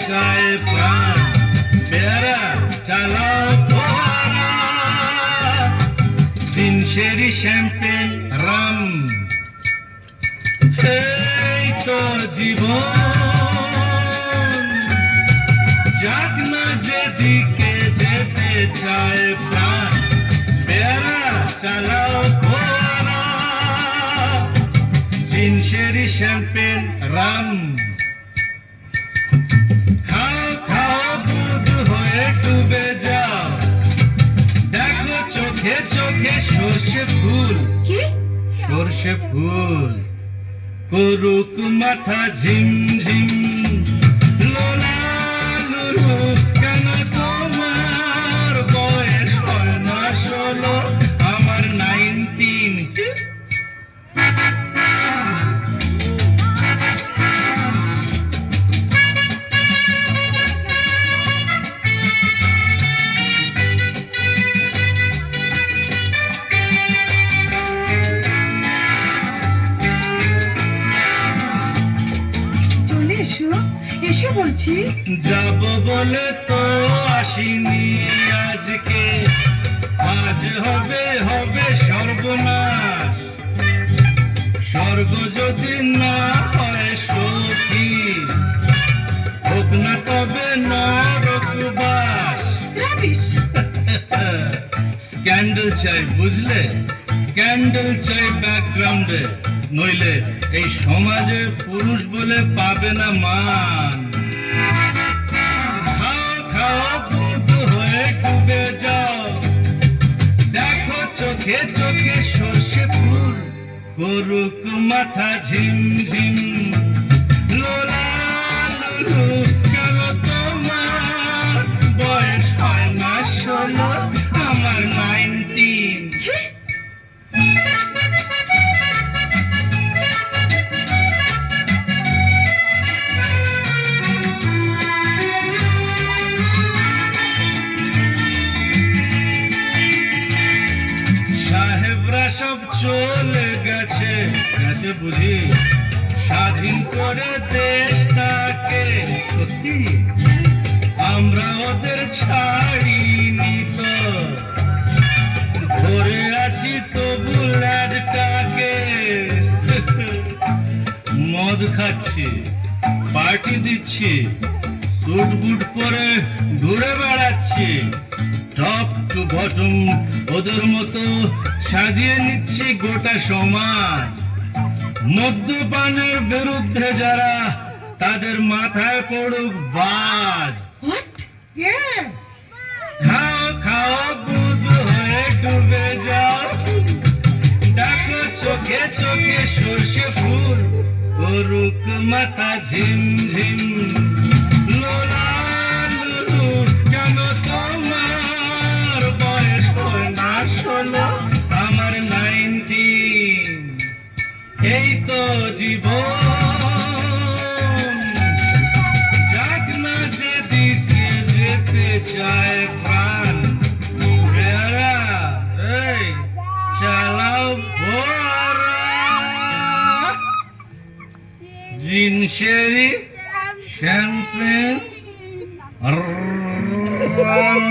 চায় প্রাণ, পেয়ারা চালাও ফোয়ারা, সিনশেরি শ্যাম্পেন রাম, এই তো জীবন। যাক না যেদিকে যেতে চায় প্রাণ, পেয়ারা চালাও ফোয়ারা, সিনশেরি শ্যাম্পেন রাম। খাও খাও দুধ হয়ে ডুবে যাও, দেখো চোখে চোখে সর্ষে ফুল, সর্ষে ফুল করুক মাথা ঝিমঝিম। লোলা লুলু কেন তোমার বয়স হয় না 16, আমার 19। এসে বলছি যাব বলে তো আসিনি আজকে, আজ হবে হবে সর্বনাশ। স্বর্গ যদি না হয় সখী, হোক না তবে নরকবাস। স্ক্যান্ডেল চাই বুঝলে, স্ক্যান্ডেল চাই ব্যাকগ্রাউন্ডে, নইলে এই সমাজে পুরুষ বলে পাবে না মান। খাও খাও দুধ হয়ে ডুবে যাও, দেখো চোখে চোখে সর্ষে ফুল করুক মাথা ঝিমঝিম। লোলা লুলু কেন তোমার বয়স হয় না 16, আমার 19। সাহেবরা সব চলে গেছে, গেছে বুঝি, স্বাধীন করে দেশটাকে। সত্যি আমরা ওদের ছাড়িনি তো, ধরে আছি তবু ল্যাজটাকে। মদ খাচ্ছি, পার্টি দিচ্ছি, সুট বুট পরে ঘুরে বেড়াচ্ছি, টপ টু বটম ওদের মতো সাজিয়ে নিচ্ছি গোটা সমাজ। মদ্যপানের বিরুদ্ধে যারা, তাদের মাথায় পড়ুক বাজ। খাও খাও দুধ হয়ে ডুবে যাও, দেখো চোখে চোখে সর্ষে ফুল করুক মাথা ঝিমঝিম। লোলা লুলু কেন তোমার বয়স হয় না 16, আমার 19। এই তো জীবন। যাক না যেদিকে যেতে চায় প্রাণ, পেয়ারা এই চালাও ফোয়ারা, সিনশেরি শ্যাম্পেন রাম।